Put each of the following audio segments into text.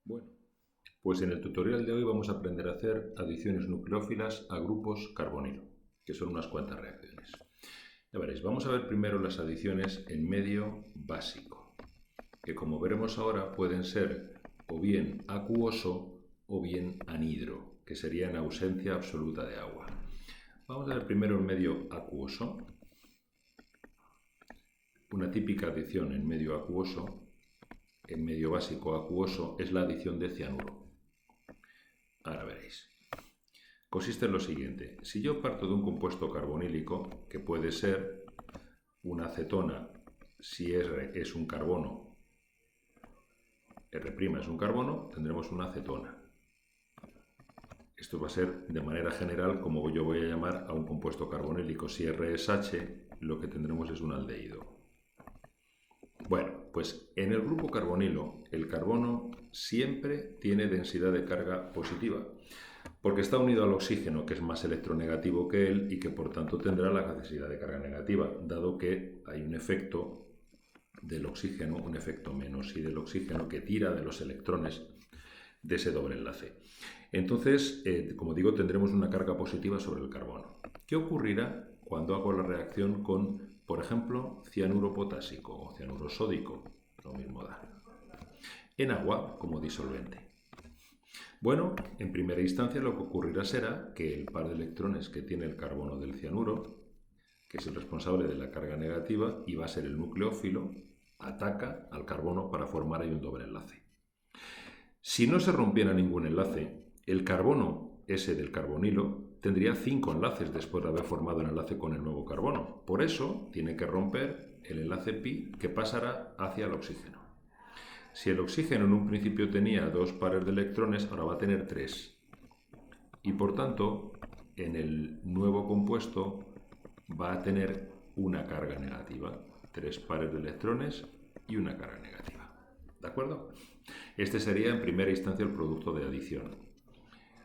Bueno, pues en el tutorial de hoy vamos a aprender a hacer adiciones nucleófilas a grupos carbonilo, que son unas cuantas reacciones. Ya veréis, vamos a ver primero las adiciones en medio básico, que como veremos ahora pueden ser o bien acuoso o bien anhidro, que sería en ausencia absoluta de agua. Vamos a ver primero el medio acuoso. Una típica adición en medio acuoso, en medio básico acuoso, es la adición de cianuro. Ahora veréis. Consiste en lo siguiente. Si yo parto de un compuesto carbonílico, que puede ser una acetona, si R es un carbono, R' es un carbono, tendremos una acetona. Esto va a ser de manera general como yo voy a llamar a un compuesto carbonílico. Si R es H, lo que tendremos es un aldehído. Bueno, pues en el grupo carbonilo, el carbono siempre tiene densidad de carga positiva, porque está unido al oxígeno, que es más electronegativo que él y que por tanto tendrá la densidad de carga negativa, dado que hay un efecto del oxígeno, un efecto menos y del oxígeno que tira de los electrones de ese doble enlace. Entonces, como digo, tendremos una carga positiva sobre el carbono. ¿Qué ocurrirá cuando hago la reacción con, por ejemplo, cianuro potásico o cianuro sódico? Lo mismo da. En agua como disolvente. Bueno, en primera instancia lo que ocurrirá será que el par de electrones que tiene el carbono del cianuro, que es el responsable de la carga negativa y va a ser el nucleófilo, ataca al carbono para formar ahí un doble enlace. Si no se rompiera ningún enlace, el carbono, ese del carbonilo, tendría 5 enlaces después de haber formado el enlace con el nuevo carbono. Por eso tiene que romper el enlace pi que pasará hacia el oxígeno. Si el oxígeno en un principio tenía 2 pares de electrones, ahora va a tener 3. Y por tanto, en el nuevo compuesto va a tener una carga negativa. 3 pares de electrones y una carga negativa. ¿De acuerdo? Este sería en primera instancia el producto de adición.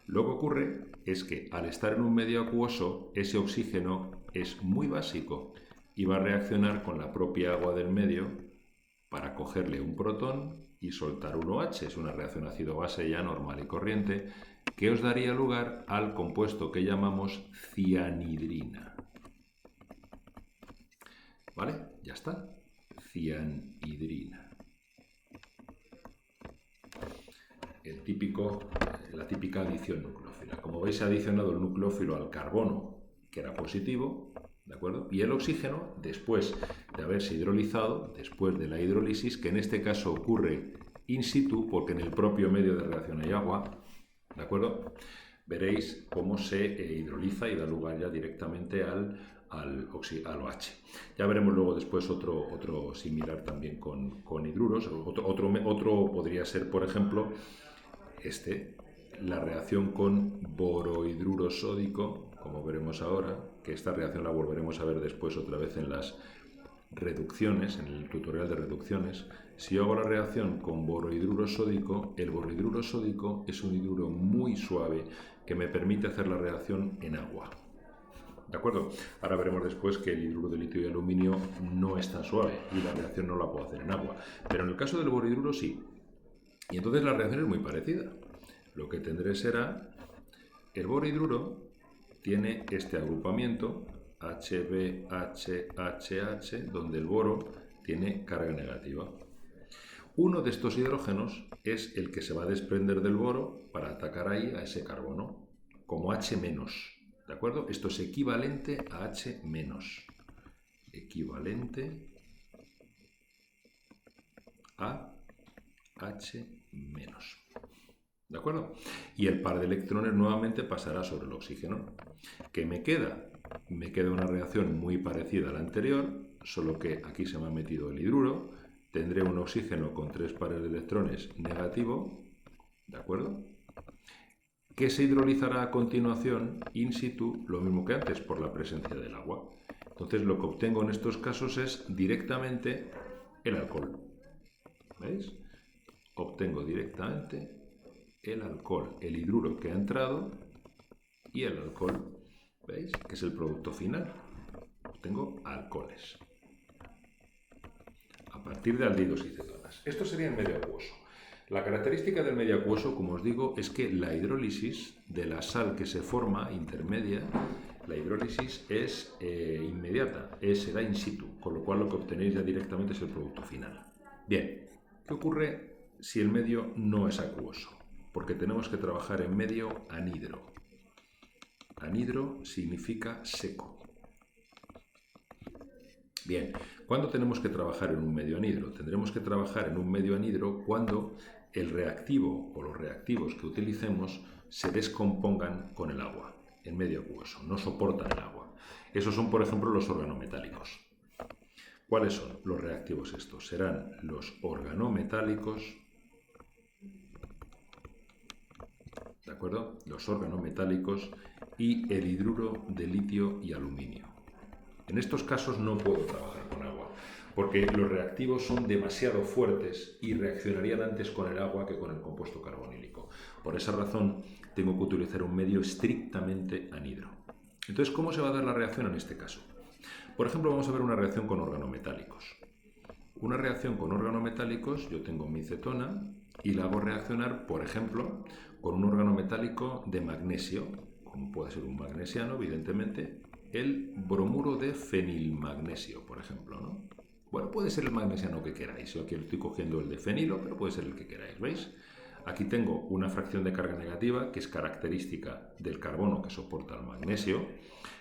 Lo que ocurre es que al estar en un medio acuoso, ese oxígeno es muy básico y va a reaccionar con la propia agua del medio para cogerle un protón y soltar un OH. Es una reacción ácido-base ya normal y corriente que os daría lugar al compuesto que llamamos cianhidrina. ¿Vale? Ya está. Cianhidrina. La típica adición nucleófila. Como veis, he adicionado el nucleófilo al carbono, que era positivo, ¿de acuerdo? Y el oxígeno, después de haberse hidrolizado, después de la hidrólisis, que en este caso ocurre in situ, porque en el propio medio de reacción hay agua, ¿de acuerdo? Veréis cómo se hidroliza y da lugar ya directamente al OH. Ya veremos luego después otro similar también con hidruros. Otro podría ser, por ejemplo, la reacción con borohidruro sódico, como veremos ahora, que esta reacción la volveremos a ver después otra vez en las reducciones, en el tutorial de reducciones. Si yo hago la reacción con borohidruro sódico, el borohidruro sódico es un hidruro muy suave que me permite hacer la reacción en agua. ¿De acuerdo? Ahora veremos después que el hidruro de litio y aluminio no es tan suave y la reacción no la puedo hacer en agua. Pero en el caso del borohidruro sí. Y entonces la reacción es muy parecida. Lo que tendré será, el borohidruro tiene este agrupamiento HBHHH, donde el boro tiene carga negativa. Uno de estos hidrógenos es el que se va a desprender del boro para atacar ahí a ese carbono, como H-, ¿de acuerdo? Esto es equivalente a H-. Equivalente a H-. ¿De acuerdo? Y el par de electrones nuevamente pasará sobre el oxígeno. ¿Qué me queda? Me queda una reacción muy parecida a la anterior, solo que aquí se me ha metido el hidruro. Tendré un oxígeno con 3 pares de electrones negativo, ¿de acuerdo? Que se hidrolizará a continuación in situ, lo mismo que antes, por la presencia del agua. Entonces lo que obtengo en estos casos es directamente el alcohol. ¿Veis? Obtengo directamente el alcohol, el hidruro que ha entrado y el alcohol, ¿veis? Que es el producto final. Obtengo alcoholes a partir de aldehídos y cetonas. Esto sería el medio acuoso. La característica del medio acuoso, como os digo, es que la hidrólisis de la sal que se forma intermedia, la hidrólisis es inmediata, se da in situ, con lo cual lo que obtenéis ya directamente es el producto final. Bien, ¿qué ocurre si el medio no es acuoso? Porque tenemos que trabajar en medio anhidro. Anhidro significa seco. Bien, ¿cuándo tenemos que trabajar en un medio anhidro? Tendremos que trabajar en un medio anhidro cuando el reactivo o los reactivos que utilicemos se descompongan con el agua, en medio acuoso, no soportan el agua. Esos son, por ejemplo, los organometálicos. ¿Cuáles son los reactivos estos? Serán los organometálicos, ¿de acuerdo? Los organometálicos y el hidruro de litio y aluminio. En estos casos no puedo trabajar con agua, porque los reactivos son demasiado fuertes y reaccionarían antes con el agua que con el compuesto carbonílico. Por esa razón, tengo que utilizar un medio estrictamente anhidro. Entonces, ¿cómo se va a dar la reacción en este caso? Por ejemplo, vamos a ver una reacción con organometálicos. Una reacción con organometálicos, yo tengo mi cetona y la hago reaccionar, por ejemplo, con un organometálico de magnesio, como puede ser un magnesiano, evidentemente, el bromuro de fenilmagnesio, por ejemplo, ¿no? Bueno, puede ser el magnesiano que queráis. Yo aquí estoy cogiendo el de fenilo, pero puede ser el que queráis, ¿veis? Aquí tengo una fracción de carga negativa que es característica del carbono que soporta el magnesio,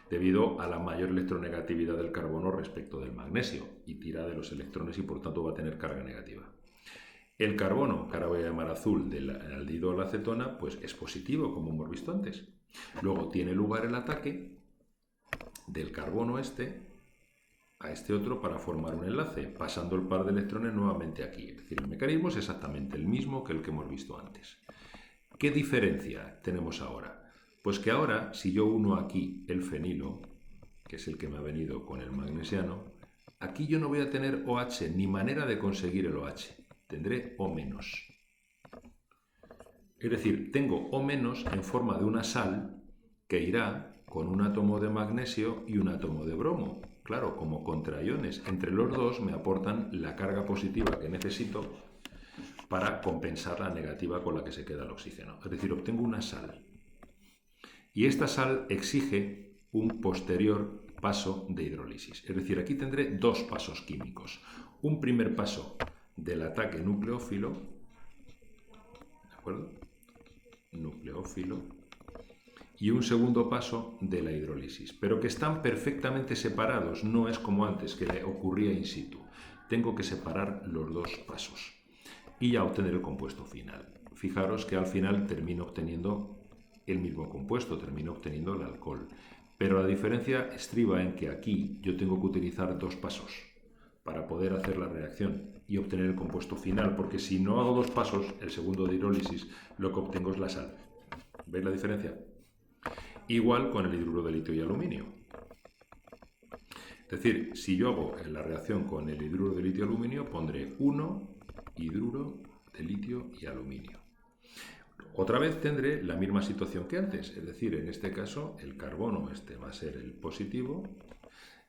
debido a la mayor electronegatividad del carbono respecto del magnesio, y tira de los electrones y por tanto va a tener carga negativa. El carbono, que ahora voy a llamar azul, del aldehído a la acetona, pues es positivo, como hemos visto antes. Luego tiene lugar el ataque del carbono a este otro para formar un enlace, pasando el par de electrones nuevamente aquí. Es decir, el mecanismo es exactamente el mismo que el que hemos visto antes. ¿Qué diferencia tenemos ahora? Pues que ahora, si yo uno aquí el fenilo, que es el que me ha venido con el magnesiano, aquí yo no voy a tener OH, ni manera de conseguir el OH. Tendré O-. Es decir, tengo O- en forma de una sal que irá con un átomo de magnesio y un átomo de bromo. Claro, como contraiones. Entre los dos me aportan la carga positiva que necesito para compensar la negativa con la que se queda el oxígeno. Es decir, obtengo una sal. Y esta sal exige un posterior paso de hidrólisis. Es decir, aquí tendré dos pasos químicos. Un primer paso del ataque nucleófilo, ¿de acuerdo? Nucleófilo. Y un segundo paso de la hidrólisis, pero que están perfectamente separados, no es como antes, que ocurría in situ. Tengo que separar los dos pasos y ya obtener el compuesto final. Fijaros que al final termino obteniendo el mismo compuesto, termino obteniendo el alcohol. Pero la diferencia estriba en que aquí yo tengo que utilizar dos pasos para poder hacer la reacción y obtener el compuesto final, porque si no hago dos pasos, el segundo de hidrólisis, lo que obtengo es la sal. ¿Veis la diferencia? Igual con el hidruro de litio y aluminio. Es decir, si yo hago la reacción con el hidruro de litio y aluminio, pondré 1 hidruro de litio y aluminio. Otra vez tendré la misma situación que antes, es decir, en este caso el carbono va a ser el positivo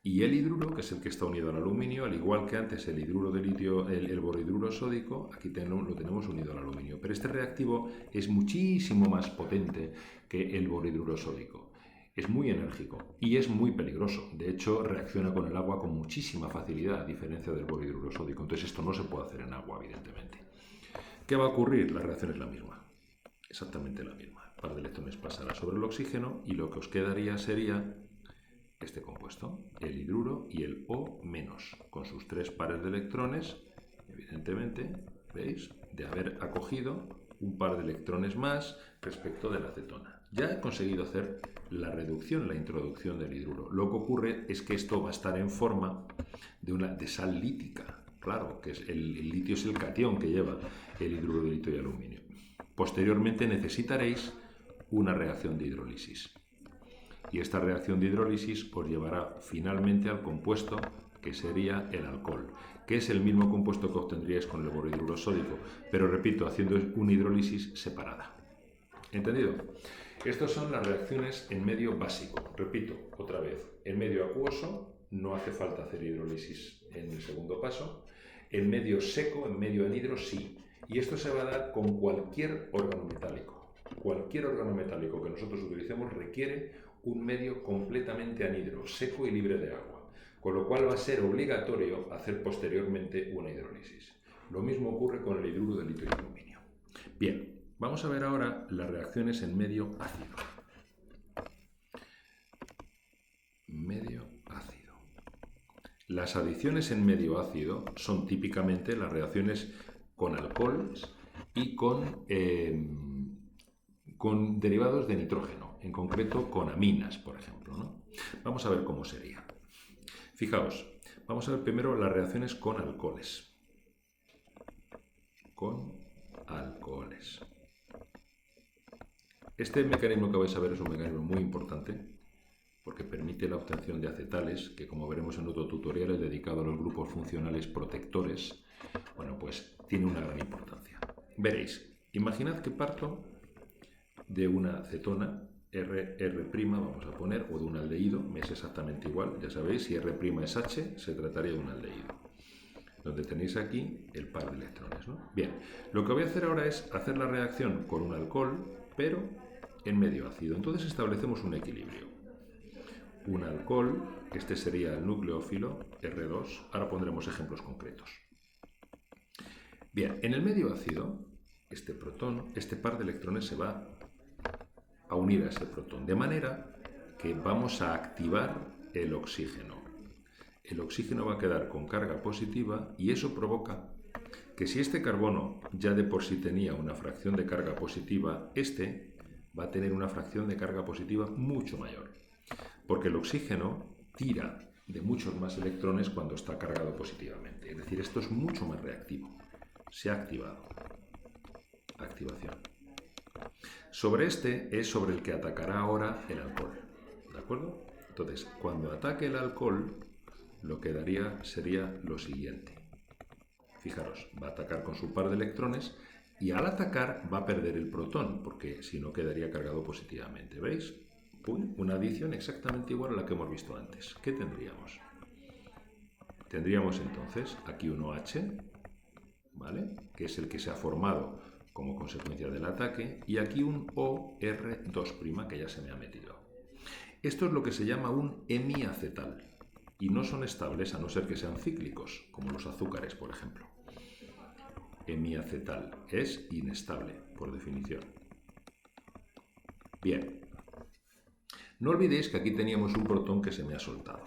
y el hidruro, que es el que está unido al aluminio, al igual que antes el hidruro de litio, el borhidruro sódico, aquí lo tenemos unido al aluminio. Pero este reactivo es muchísimo más potente que el borhidruro sódico. Es muy enérgico y es muy peligroso. De hecho, reacciona con el agua con muchísima facilidad, a diferencia del borhidruro sódico. Entonces esto no se puede hacer en agua, evidentemente. ¿Qué va a ocurrir? La reacción es la misma. Exactamente la misma. El par de electrones pasará sobre el oxígeno y lo que os quedaría sería este compuesto, el hidruro y el O-, con sus tres pares de electrones, evidentemente, ¿veis? De haber acogido un par de electrones más respecto de la acetona. Ya he conseguido hacer la reducción, la introducción del hidruro. Lo que ocurre es que esto va a estar en forma de sal lítica. Claro, que el litio es el catión que lleva el hidruro de litio y aluminio. Posteriormente necesitaréis una reacción de hidrólisis. Y esta reacción de hidrólisis os llevará finalmente al compuesto que sería el alcohol, que es el mismo compuesto que obtendríais con el borhidruro sódico, pero repito, haciendo una hidrólisis separada. ¿Entendido? Estas son las reacciones en medio básico. Repito, otra vez, en medio acuoso no hace falta hacer hidrólisis en el segundo paso. En medio seco, en medio anhidro, sí. Y esto se va a dar con cualquier organometálico. Cualquier organometálico que nosotros utilicemos requiere un medio completamente anhidro, seco y libre de agua, con lo cual va a ser obligatorio hacer posteriormente una hidrólisis. Lo mismo ocurre con el hidruro de litio y aluminio. Bien, vamos a ver ahora las reacciones en medio ácido. Medio ácido. Las adiciones en medio ácido son típicamente las reacciones con alcoholes y con derivados de nitrógeno, en concreto con aminas, por ejemplo, ¿no? Vamos a ver cómo sería. Fijaos, vamos a ver primero las reacciones con alcoholes. Con alcoholes. Este mecanismo que vais a ver es un mecanismo muy importante porque permite la obtención de acetales, que como veremos en otro tutorial es dedicado a los grupos funcionales protectores. Bueno, pues tiene una gran importancia. Veréis, imaginad que parto de una cetona, R', vamos a poner, o de un aldehído, me es exactamente igual, ya sabéis, si R' es H, se trataría de un aldehído, donde tenéis aquí el par de electrones, ¿no? Bien, lo que voy a hacer ahora es hacer la reacción con un alcohol, pero en medio ácido. Entonces establecemos un equilibrio. Un alcohol, este sería el nucleófilo, R2, ahora pondremos ejemplos concretos. Bien, en el medio ácido, este protón, este par de electrones se va a unir a ese protón, de manera que vamos a activar el oxígeno. El oxígeno va a quedar con carga positiva y eso provoca que si este carbono ya de por sí tenía una fracción de carga positiva, este va a tener una fracción de carga positiva mucho mayor, porque el oxígeno tira de muchos más electrones cuando está cargado positivamente. Es decir, esto es mucho más reactivo. Se ha activado. Activación. Sobre este es sobre el que atacará ahora el alcohol. ¿De acuerdo? Entonces, cuando ataque el alcohol, lo que daría sería lo siguiente. Fijaros, va a atacar con su par de electrones y al atacar va a perder el protón, porque si no quedaría cargado positivamente. ¿Veis? Una adición exactamente igual a la que hemos visto antes. ¿Qué tendríamos? Tendríamos entonces aquí un OH, ¿vale? Que es el que se ha formado como consecuencia del ataque, y aquí un OR2', que ya se me ha metido. Esto es lo que se llama un hemiacetal, y no son estables a no ser que sean cíclicos, como los azúcares, por ejemplo. Hemiacetal es inestable, por definición. Bien. No olvidéis que aquí teníamos un protón que se me ha soltado,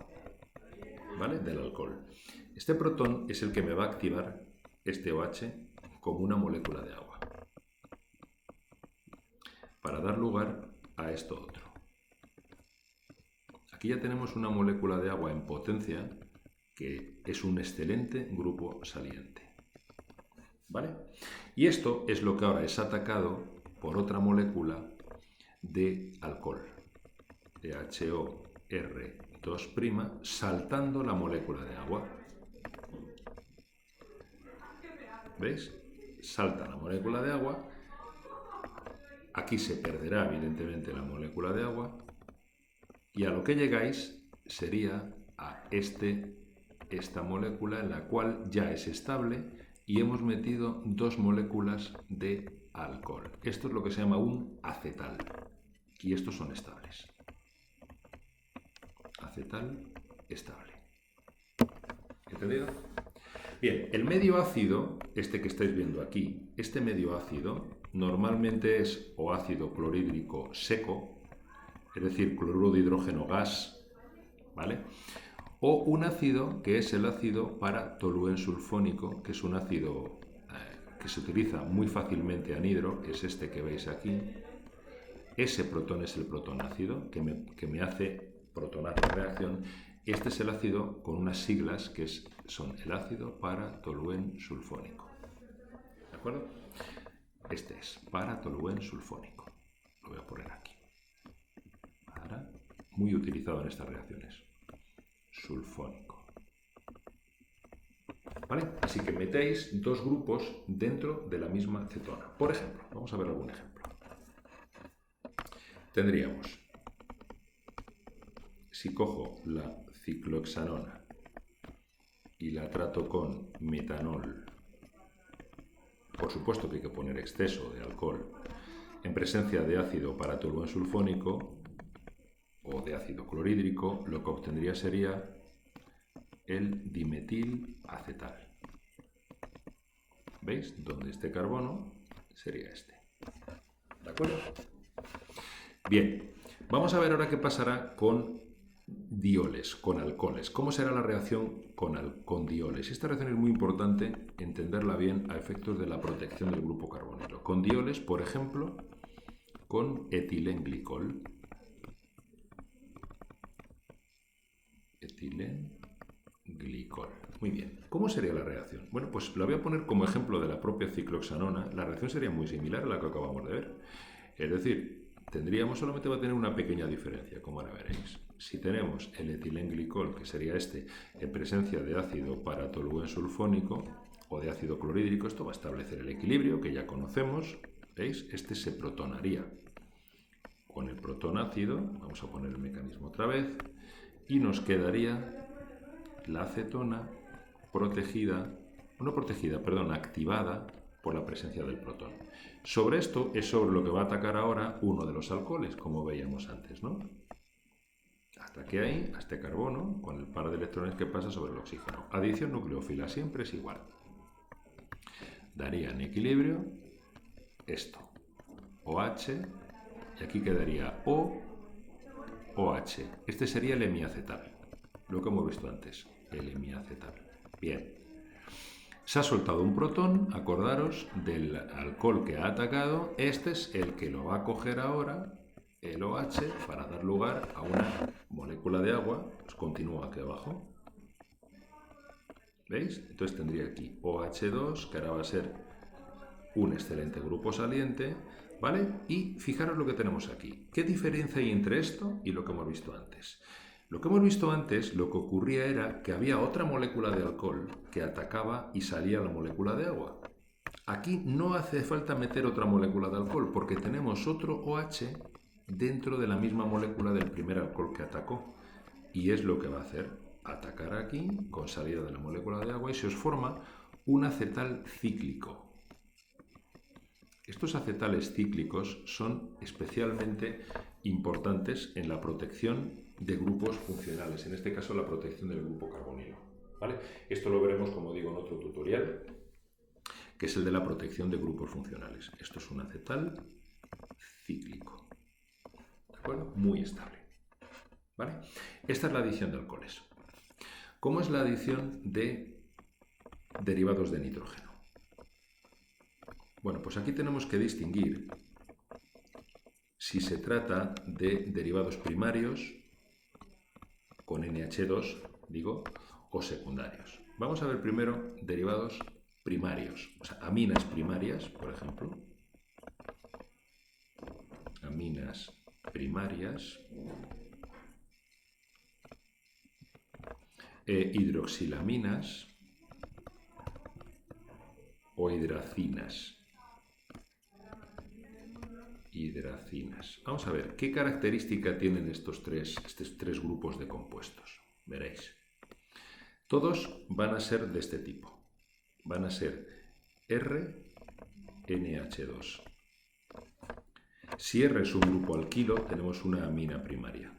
¿vale? Del alcohol. Este protón es el que me va a activar este OH como una molécula de agua, para dar lugar a esto otro. Aquí ya tenemos una molécula de agua en potencia que es un excelente grupo saliente, ¿vale? Y esto es lo que ahora es atacado por otra molécula de alcohol, de HOR2', saltando la molécula de agua. ¿Veis? Salta la molécula de agua. Aquí se perderá evidentemente la molécula de agua. Y a lo que llegáis sería a esta molécula en la cual ya es estable y hemos metido dos moléculas de alcohol. Esto es lo que se llama un acetal. Y estos son estables. Acetal estable. ¿Entendido? Bien, el medio ácido, este que estáis viendo aquí, este medio ácido normalmente es o ácido clorhídrico seco, es decir, cloruro de hidrógeno gas, ¿vale? O un ácido que es el ácido para toluensulfónico, que es un ácido que se utiliza muy fácilmente anhidro, es este que veis aquí. Ese protón es el protón ácido que me hace protonar la reacción. Este es el ácido con unas siglas que son el ácido para toluensulfónico. ¿De acuerdo? Este es para toluensulfónico. Lo voy a poner aquí. Muy utilizado en estas reacciones. Sulfónico. ¿Vale? Así que metéis dos grupos dentro de la misma cetona. Por ejemplo, vamos a ver algún ejemplo. Tendríamos, si cojo la ciclohexanona y la trato con metanol por supuesto que hay que poner exceso de alcohol, en presencia de ácido para toluensulfónico o de ácido clorhídrico, lo que obtendría sería el dimetilacetal. ¿Veis? Donde este carbono sería este. ¿De acuerdo? Bien, vamos a ver ahora qué pasará con dioles, con alcoholes. ¿Cómo será la reacción con dioles? Esta reacción es muy importante entenderla bien a efectos de la protección del grupo carbonilo. Con dioles, por ejemplo, con etilenglicol. Etilenglicol. Muy bien. ¿Cómo sería la reacción? Bueno, pues la voy a poner como ejemplo de la propia ciclohexanona. La reacción sería muy similar a la que acabamos de ver. Es decir, solamente va a tener una pequeña diferencia, como ahora veréis. Si tenemos el etilenglicol, que sería este, en presencia de ácido paratoluensulfónico o de ácido clorhídrico, esto va a establecer el equilibrio que ya conocemos. ¿Veis? Este se protonaría con el protón ácido. Vamos a poner el mecanismo otra vez. Y nos quedaría la acetona activada por la presencia del protón. Sobre esto es sobre lo que va a atacar ahora uno de los alcoholes, como veíamos antes, ¿no? Hasta que ahí, a este carbono, con el par de electrones que pasa sobre el oxígeno. Adición nucleófila siempre es igual. Daría en equilibrio esto, OH, y aquí quedaría OH. Este sería el hemiacetal, lo que hemos visto antes, el hemiacetal. Bien. Se ha soltado un protón, acordaros, del alcohol que ha atacado. Este es el que lo va a coger ahora, el OH, para dar lugar a una molécula de agua. Pues continúa aquí abajo. ¿Veis? Entonces tendría aquí OH2, que ahora va a ser un excelente grupo saliente, ¿vale? Y fijaros lo que tenemos aquí. ¿Qué diferencia hay entre esto y lo que hemos visto antes? Lo que hemos visto antes, lo que ocurría era que había otra molécula de alcohol que atacaba y salía la molécula de agua. Aquí no hace falta meter otra molécula de alcohol porque tenemos otro OH dentro de la misma molécula del primer alcohol que atacó. Y es lo que va a hacer, atacar aquí con salida de la molécula de agua y se os forma un acetal cíclico. Estos acetales cíclicos son especialmente importantes en la protección de grupos funcionales, en este caso la protección del grupo carbonilo, ¿vale? Esto lo veremos, como digo, en otro tutorial, que es el de la protección de grupos funcionales. Esto es un acetal cíclico, ¿de acuerdo? Muy estable, ¿vale? Esta es la adición de alcoholes. ¿Cómo es la adición de derivados de nitrógeno? Bueno, pues aquí tenemos que distinguir si se trata de derivados primarios con NH2, digo, o secundarios. Vamos a ver primero derivados primarios, o sea, aminas primarias, por ejemplo. Aminas primarias. Hidroxilaminas o hidracinas. Vamos a ver, ¿qué característica tienen estos tres grupos de compuestos? Veréis. Todos van a ser de este tipo. Van a ser RNH2. Si R es un grupo alquilo, tenemos una amina primaria.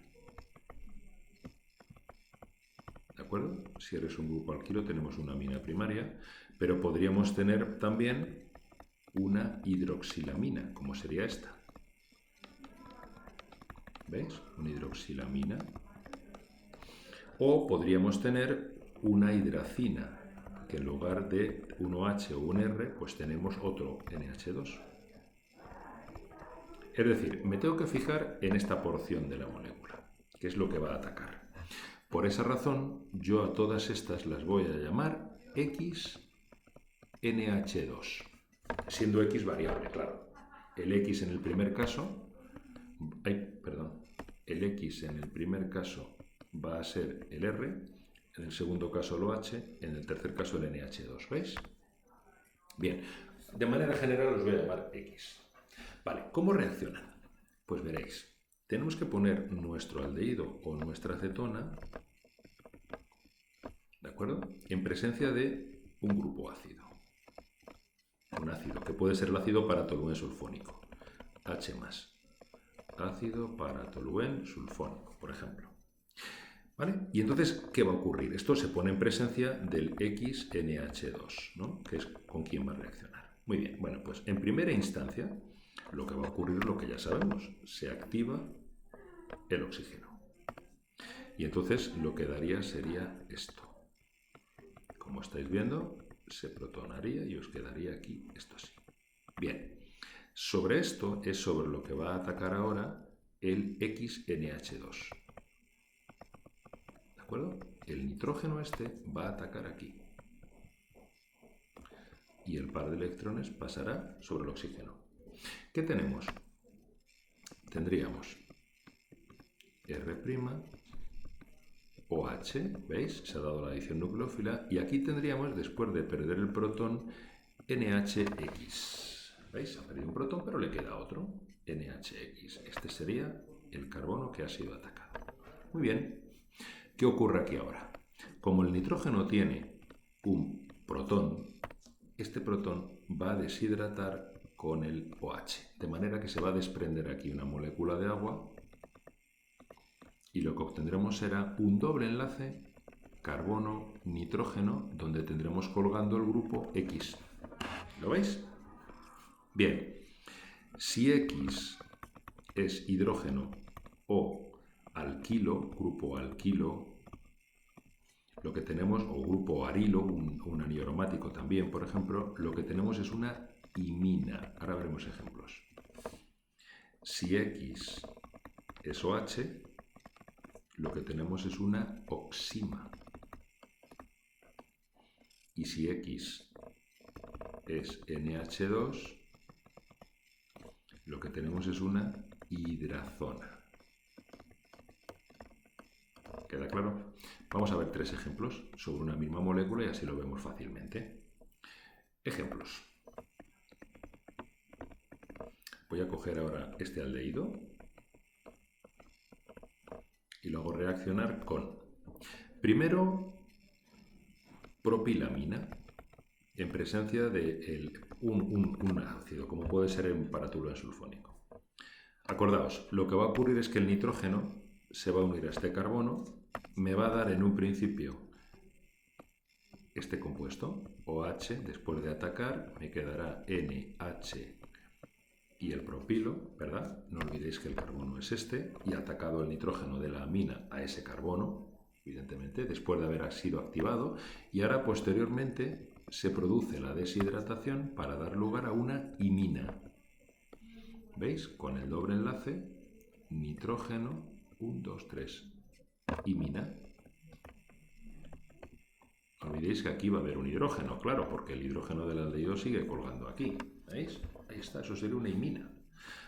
¿De acuerdo? Si R es un grupo alquilo, tenemos una amina primaria, pero podríamos tener también una hidroxilamina, como sería esta. ¿Veis? Una hidroxilamina. O podríamos tener una hidracina, que en lugar de un OH o un R, pues tenemos otro NH2. Es decir, me tengo que fijar en esta porción de la molécula, que es lo que va a atacar. Por esa razón, yo a todas estas las voy a llamar XNH2, siendo X variable, claro. El X en el primer caso, el X en el primer caso va a ser el R, en el segundo caso el OH, en el tercer caso el NH2, ¿veis? Bien, de manera general os voy a llamar X. Vale, ¿cómo reaccionan? Pues veréis, tenemos que poner nuestro aldehído o nuestra acetona, ¿de acuerdo?, en presencia de un grupo ácido. un ácido, que puede ser el ácido para-toluen sulfónico, H+, ácido para-toluen sulfónico, por ejemplo. ¿Vale? Y entonces, ¿qué va a ocurrir? Esto se pone en presencia del XNH2, ¿no? Que es con quien va a reaccionar. Muy bien, bueno, pues en primera instancia, lo que va a ocurrir es lo que ya sabemos, se activa el oxígeno. Y entonces lo que daría sería esto. Como estáis viendo, se protonaría y os quedaría aquí esto así. Bien, sobre esto es sobre lo que va a atacar ahora el XNH2. ¿De acuerdo? El nitrógeno este va a atacar aquí. Y el par de electrones pasará sobre el oxígeno. ¿Qué tenemos? Tendríamos R', OH, ¿veis? Se ha dado la adición nucleófila. Y aquí tendríamos, después de perder el protón, NHX. ¿Veis? Ha perdido un protón, pero le queda otro. NHX. Este sería el carbono que ha sido atacado. Muy bien. ¿Qué ocurre aquí ahora? Como el nitrógeno tiene un protón, este protón va a deshidratar con el OH. De manera que se va a desprender aquí una molécula de agua. Y lo que obtendremos será un doble enlace carbono-nitrógeno, donde tendremos colgando el grupo X. ¿Lo veis? Bien, si X es hidrógeno o alquilo, grupo alquilo, lo que tenemos, o grupo arilo, un anillo aromático también, por ejemplo, lo que tenemos es una imina. Ahora veremos ejemplos. Si X es OH, lo que tenemos es una oxima. Y si X es NH2, lo que tenemos es una hidrazona. ¿Queda claro? Vamos a ver tres ejemplos sobre una misma molécula y así lo vemos fácilmente. Ejemplos. Voy a coger ahora este aldehído y lo hago reaccionar con, primero, propilamina en presencia de un ácido, como puede ser el para-toluen sulfónico. Acordaos, lo que va a ocurrir es que el nitrógeno se va a unir a este carbono, me va a dar en un principio este compuesto, OH, después de atacar me quedará NH y el propilo, ¿verdad? No olvidéis que el carbono es este, y atacado el nitrógeno de la amina a ese carbono, evidentemente, después de haber sido activado, y ahora posteriormente se produce la deshidratación para dar lugar a una imina. ¿Veis? Con el doble enlace, nitrógeno, 1, 2, 3, imina. No olvidéis que aquí va a haber un hidrógeno, claro, porque el hidrógeno del aldehído sigue colgando aquí. ¿Veis? Ahí está, eso sería una imina.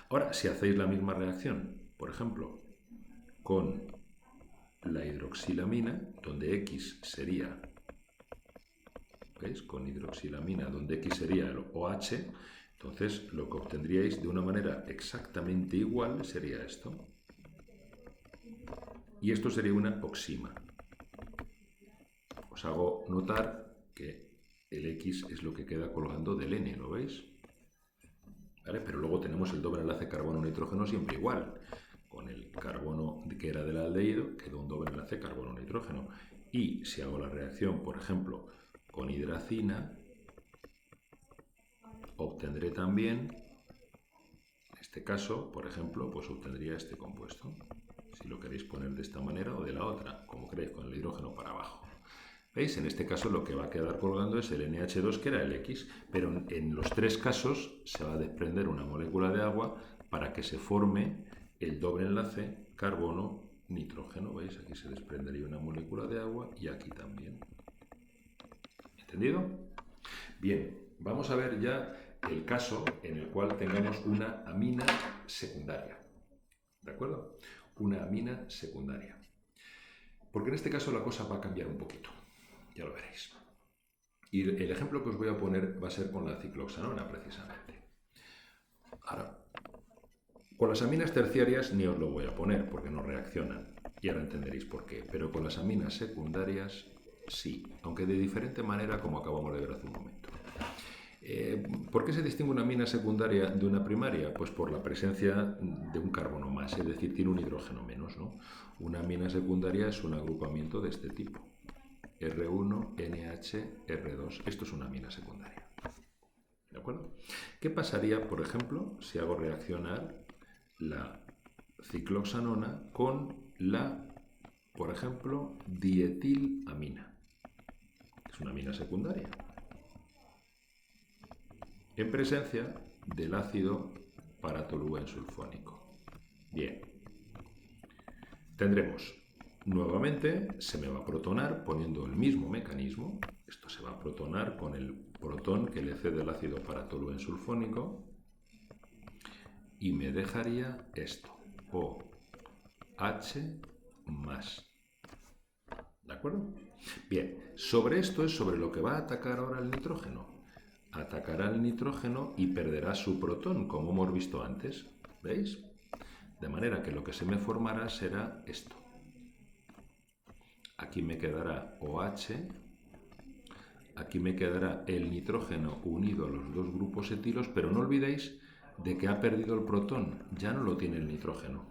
Ahora, si hacéis la misma reacción, por ejemplo, con la hidroxilamina, donde X sería, ¿veis? Con hidroxilamina, donde X sería el OH, entonces lo que obtendríais de una manera exactamente igual sería esto. Y esto sería una oxima. Os hago notar que el X es lo que queda colgando del N, ¿lo veis? ¿Vale? Pero luego tenemos el doble enlace carbono-nitrógeno siempre igual. Con el carbono que era del aldehído, quedó un doble enlace carbono-nitrógeno. Y si hago la reacción, por ejemplo, con hidracina, obtendré también, en este caso, por ejemplo, pues obtendría este compuesto. Si lo queréis poner de esta manera o de la otra, como queréis, con el hidrógeno para abajo. ¿Veis? En este caso lo que va a quedar colgando es el NH2, que era el X, pero en los tres casos se va a desprender una molécula de agua para que se forme el doble enlace carbono-nitrógeno. ¿Veis? Aquí se desprendería una molécula de agua y aquí también. ¿Entendido? Bien, vamos a ver ya el caso en el cual tengamos una amina secundaria. ¿De acuerdo? Una amina secundaria. Porque en este caso la cosa va a cambiar un poquito. Ya lo veréis. Y el ejemplo que os voy a poner va a ser con la cicloxanona, precisamente. Ahora, con las aminas terciarias ni os lo voy a poner porque no reaccionan. Y ahora entenderéis por qué. Pero con las aminas secundarias sí, aunque de diferente manera como acabamos de ver hace un momento. ¿Por qué se distingue una amina secundaria de una primaria? Pues por la presencia de un carbono más, es decir, tiene un hidrógeno menos, ¿no? Una amina secundaria es un agrupamiento de este tipo. R1, NH, R2. Esto es una amina secundaria. ¿De acuerdo? ¿Qué pasaría, por ejemplo, si hago reaccionar la cicloxanona con la, por ejemplo, dietilamina? Es una amina secundaria, en presencia del ácido paratoluensulfónico. Bien, tendremos nuevamente, se me va a protonar poniendo el mismo mecanismo. Esto se va a protonar con el protón que le cede el ácido paratoluensulfónico y me dejaría esto, OH más. ¿De acuerdo? Bien, sobre esto es sobre lo que va a atacar ahora el nitrógeno. Atacará el nitrógeno y perderá su protón, como hemos visto antes. ¿Veis? De manera que lo que se me formará será esto. Aquí me quedará OH, aquí me quedará el nitrógeno unido a los dos grupos etilos, pero no olvidéis de que ha perdido el protón, ya no lo tiene el nitrógeno.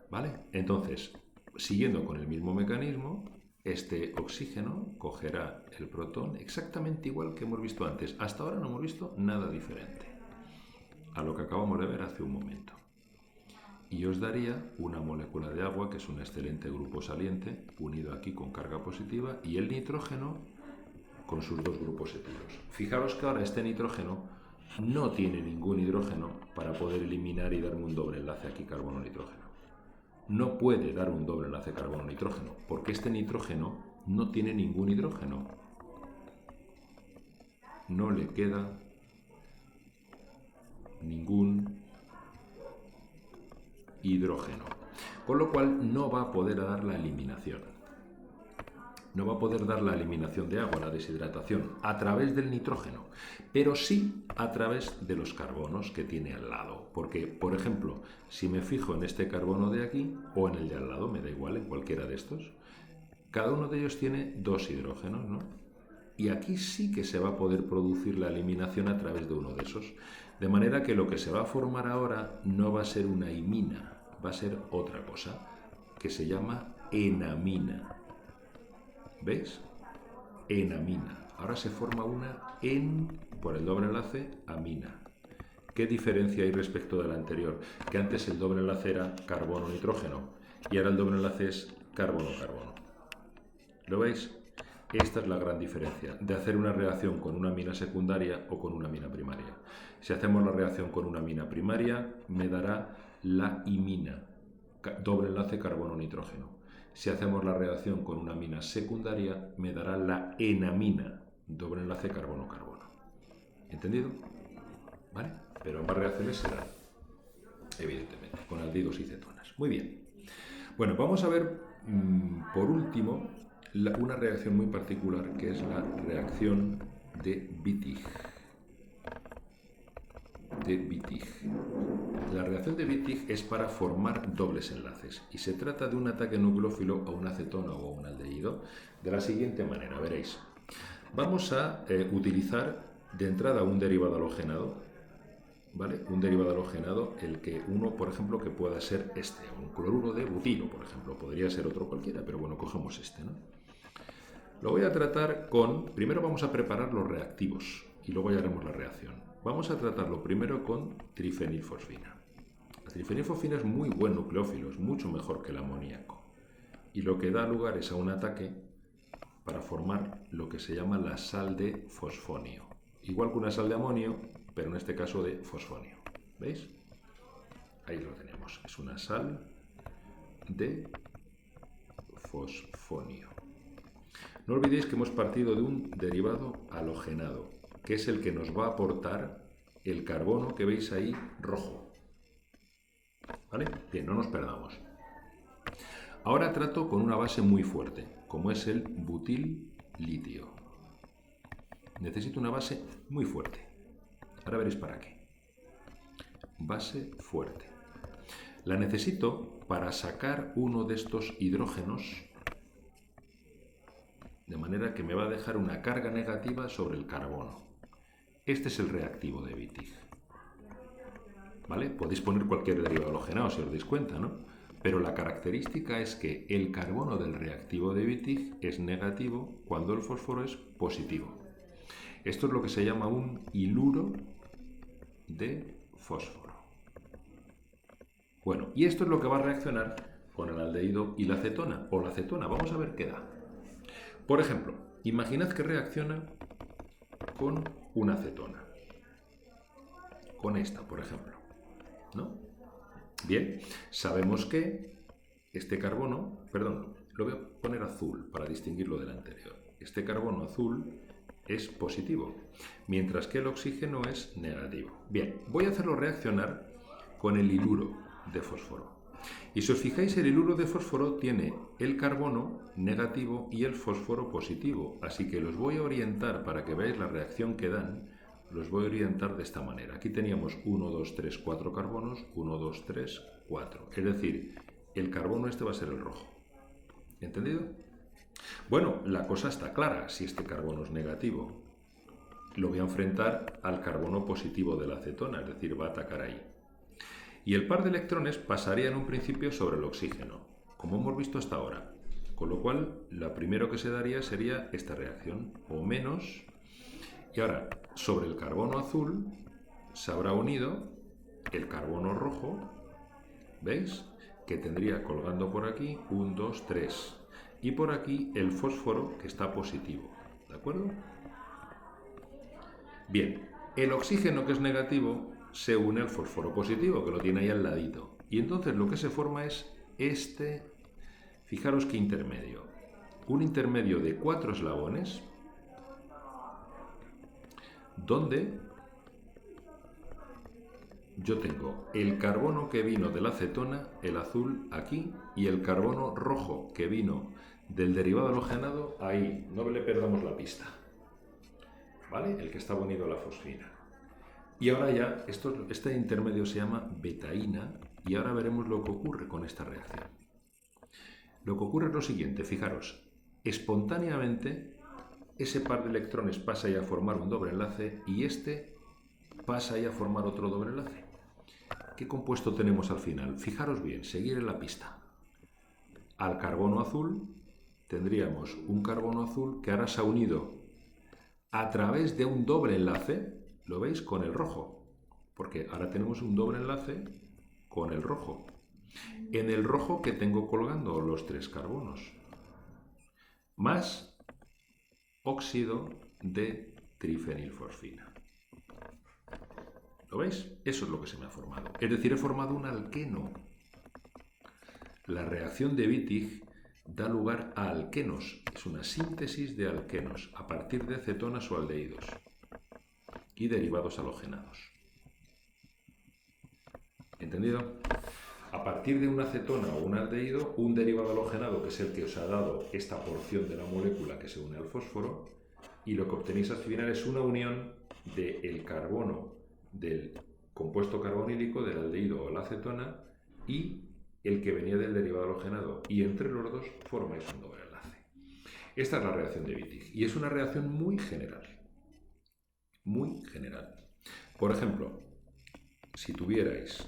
¿Vale? Entonces, siguiendo con el mismo mecanismo, este oxígeno cogerá el protón exactamente igual que hemos visto antes. Hasta ahora no hemos visto nada diferente a lo que acabamos de ver hace un momento. Y os daría una molécula de agua, que es un excelente grupo saliente, unido aquí con carga positiva, y el nitrógeno con sus dos grupos etilos. Fijaros que ahora este nitrógeno no tiene ningún hidrógeno para poder eliminar y darme un doble enlace aquí carbono-nitrógeno. No puede dar un doble enlace carbono-nitrógeno, porque este nitrógeno no tiene ningún hidrógeno. No le queda ningún hidrógeno, con lo cual no va a poder dar la eliminación. No va a poder dar la eliminación de agua, la deshidratación, a través del nitrógeno, pero sí a través de los carbonos que tiene al lado. Porque, por ejemplo, si me fijo en este carbono de aquí o en el de al lado, me da igual, en cualquiera de estos, cada uno de ellos tiene dos hidrógenos, ¿no? Y aquí sí que se va a poder producir la eliminación a través de uno de esos. De manera que lo que se va a formar ahora no va a ser una imina, va a ser otra cosa, que se llama enamina. ¿Veis? Enamina. Ahora se forma una por el doble enlace, amina. ¿Qué diferencia hay respecto de la anterior? Que antes el doble enlace era carbono-nitrógeno y ahora el doble enlace es carbono-carbono. ¿Lo veis? Esta es la gran diferencia de hacer una reacción con una amina secundaria o con una amina primaria. Si hacemos la reacción con una amina primaria, me dará la imina, doble enlace carbono-nitrógeno. Si hacemos la reacción con una amina secundaria, me dará la enamina, doble enlace carbono-carbono. ¿Entendido? ¿Vale? Pero ambas reacciones serán, evidentemente, con aldehidos y cetonas. Muy bien. Bueno, vamos a ver, por último, una reacción muy particular, que es la reacción de Wittig. La reacción de Wittig es para formar dobles enlaces y se trata de un ataque nucleófilo a una cetona o a un aldehído de la siguiente manera, veréis. Vamos a utilizar de entrada un derivado halogenado, ¿vale? Un derivado halogenado, el que uno, por ejemplo, que pueda ser este, un cloruro de butilo, por ejemplo, podría ser otro cualquiera, pero bueno, cogemos este, ¿no? Lo voy a tratar con, primero vamos a preparar los reactivos y luego ya haremos la reacción. Vamos a tratarlo primero con trifenilfosfina. La trifenilfosfina es muy buen nucleófilo, es mucho mejor que el amoníaco. Y lo que da lugar es a un ataque para formar lo que se llama la sal de fosfonio. Igual que una sal de amonio, pero en este caso de fosfonio. ¿Veis? Ahí lo tenemos. Es una sal de fosfonio. No olvidéis que hemos partido de un derivado halogenado, que es el que nos va a aportar el carbono que veis ahí rojo. ¿Vale? Bien, no nos perdamos. Ahora trato con una base muy fuerte, como es el butil litio. Necesito una base muy fuerte. Ahora veréis para qué. Base fuerte. La necesito para sacar uno de estos hidrógenos, de manera que me va a dejar una carga negativa sobre el carbono. Este es el reactivo de Wittig. ¿Vale? Podéis poner cualquier derivado halogenado si os dais cuenta, ¿no? Pero la característica es que el carbono del reactivo de Wittig es negativo cuando el fósforo es positivo. Esto es lo que se llama un iluro de fósforo. Bueno, y esto es lo que va a reaccionar con el aldehído y la acetona, o la acetona. Vamos a ver qué da. Por ejemplo, imaginad que reacciona con una acetona. Con esta, por ejemplo, ¿no? Bien, sabemos que este carbono, perdón, lo voy a poner azul para distinguirlo del anterior. Este carbono azul es positivo, mientras que el oxígeno es negativo. Bien, voy a hacerlo reaccionar con el iluro de fósforo. Y si os fijáis, el iluro de fósforo tiene el carbono negativo y el fósforo positivo, así que los voy a orientar para que veáis la reacción que dan. Los voy a orientar de esta manera. Aquí teníamos 1, 2, 3, 4 carbonos, 1, 2, 3, 4. Es decir, el carbono este va a ser el rojo. ¿Entendido? Bueno, la cosa está clara. Si este carbono es negativo, lo voy a enfrentar al carbono positivo de la acetona, es decir, va a atacar ahí. Y el par de electrones pasaría en un principio sobre el oxígeno, como hemos visto hasta ahora. Con lo cual, lo primero que se daría sería esta reacción, o menos. Y ahora, sobre el carbono azul se habrá unido el carbono rojo, ¿veis? Que tendría colgando por aquí 1, 2, 3. Y por aquí el fósforo que está positivo, ¿de acuerdo? Bien, el oxígeno que es negativo se une al fósforo positivo, que lo tiene ahí al ladito. Y entonces lo que se forma es este, fijaros qué intermedio. Un intermedio de 4 eslabones, donde yo tengo el carbono que vino de la acetona, el azul aquí, y el carbono rojo que vino del derivado halogenado ahí. No le perdamos la pista, ¿vale? El que estaba unido a la fosfina. Y ahora ya, este intermedio se llama betaína, y ahora veremos lo que ocurre con esta reacción. Lo que ocurre es lo siguiente, fijaros, espontáneamente ese par de electrones pasa ya a formar un doble enlace y este pasa ya a formar otro doble enlace. ¿Qué compuesto tenemos al final? Fijaros bien, seguir en la pista. Al carbono azul tendríamos un carbono azul que ahora se ha unido a través de un doble enlace, ¿lo veis? Con el rojo, porque ahora tenemos un doble enlace con el rojo. En el rojo que tengo colgando los 3 carbonos, más óxido de trifenilfosfina. ¿Lo veis? Eso es lo que se me ha formado. Es decir, he formado un alqueno. La reacción de Wittig da lugar a alquenos. Es una síntesis de alquenos a partir de cetonas o aldehídos y derivados halogenados. ¿Entendido? A partir de una acetona o un aldehído, un derivado halogenado, que es el que os ha dado esta porción de la molécula que se une al fósforo, y lo que obtenéis al final es una unión del carbono del compuesto carbonílico, del aldehído o la acetona, y el que venía del derivado halogenado. Y entre los dos formáis un doble enlace. Esta es la reacción de Wittig, y es una reacción muy general. Muy general. Por ejemplo, si tuvierais,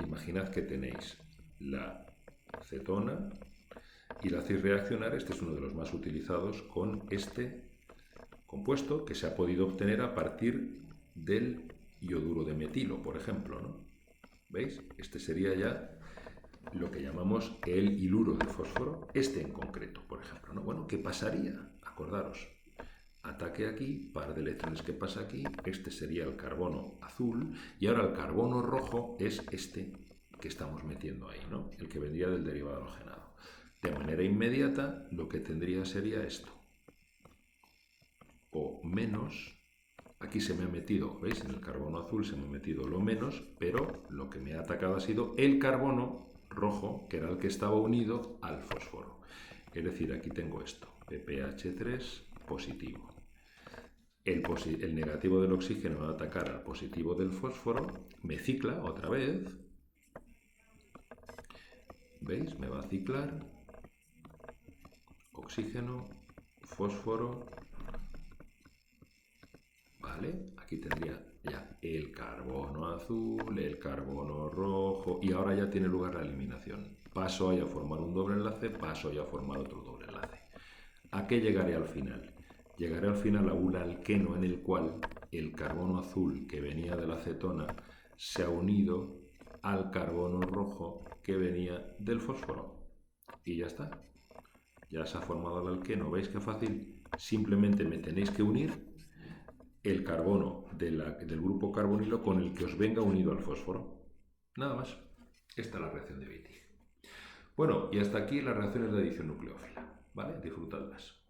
imaginad que tenéis la acetona y la hacéis reaccionar, este es uno de los más utilizados, con este compuesto que se ha podido obtener a partir del ioduro de metilo, por ejemplo, ¿no? ¿Veis? Este sería ya lo que llamamos el iluro de fósforo, este en concreto, por ejemplo, ¿no? Bueno, ¿qué pasaría? Acordaros, ataque aquí, par de electrones que pasa aquí, este sería el carbono azul, y ahora el carbono rojo es este que estamos metiendo ahí, ¿no? El que vendría del derivado halogenado. De manera inmediata, lo que tendría sería esto. O menos, aquí se me ha metido, ¿veis? En el carbono azul se me ha metido lo menos, pero lo que me ha atacado ha sido el carbono rojo, que era el que estaba unido al fósforo. Es decir, aquí tengo esto, PPH3 positivo. El negativo del oxígeno va a atacar al positivo del fósforo, me cicla otra vez, ¿veis? Me va a ciclar, oxígeno, fósforo, ¿vale? Aquí tendría ya el carbono azul, el carbono rojo, y ahora ya tiene lugar la eliminación. Paso ahí a formar un doble enlace, paso ahí a formar otro doble enlace. ¿A qué llegaré al final? Llegaré al final a un alqueno en el cual el carbono azul que venía de la acetona se ha unido al carbono rojo que venía del fósforo. Y ya está. Ya se ha formado el alqueno. ¿Veis qué fácil? Simplemente me tenéis que unir el carbono del grupo carbonilo con el que os venga unido al fósforo. Nada más. Esta es la reacción de Wittig. Bueno, y hasta aquí las reacciones de adición nucleófila. ¿Vale? Disfrutadlas.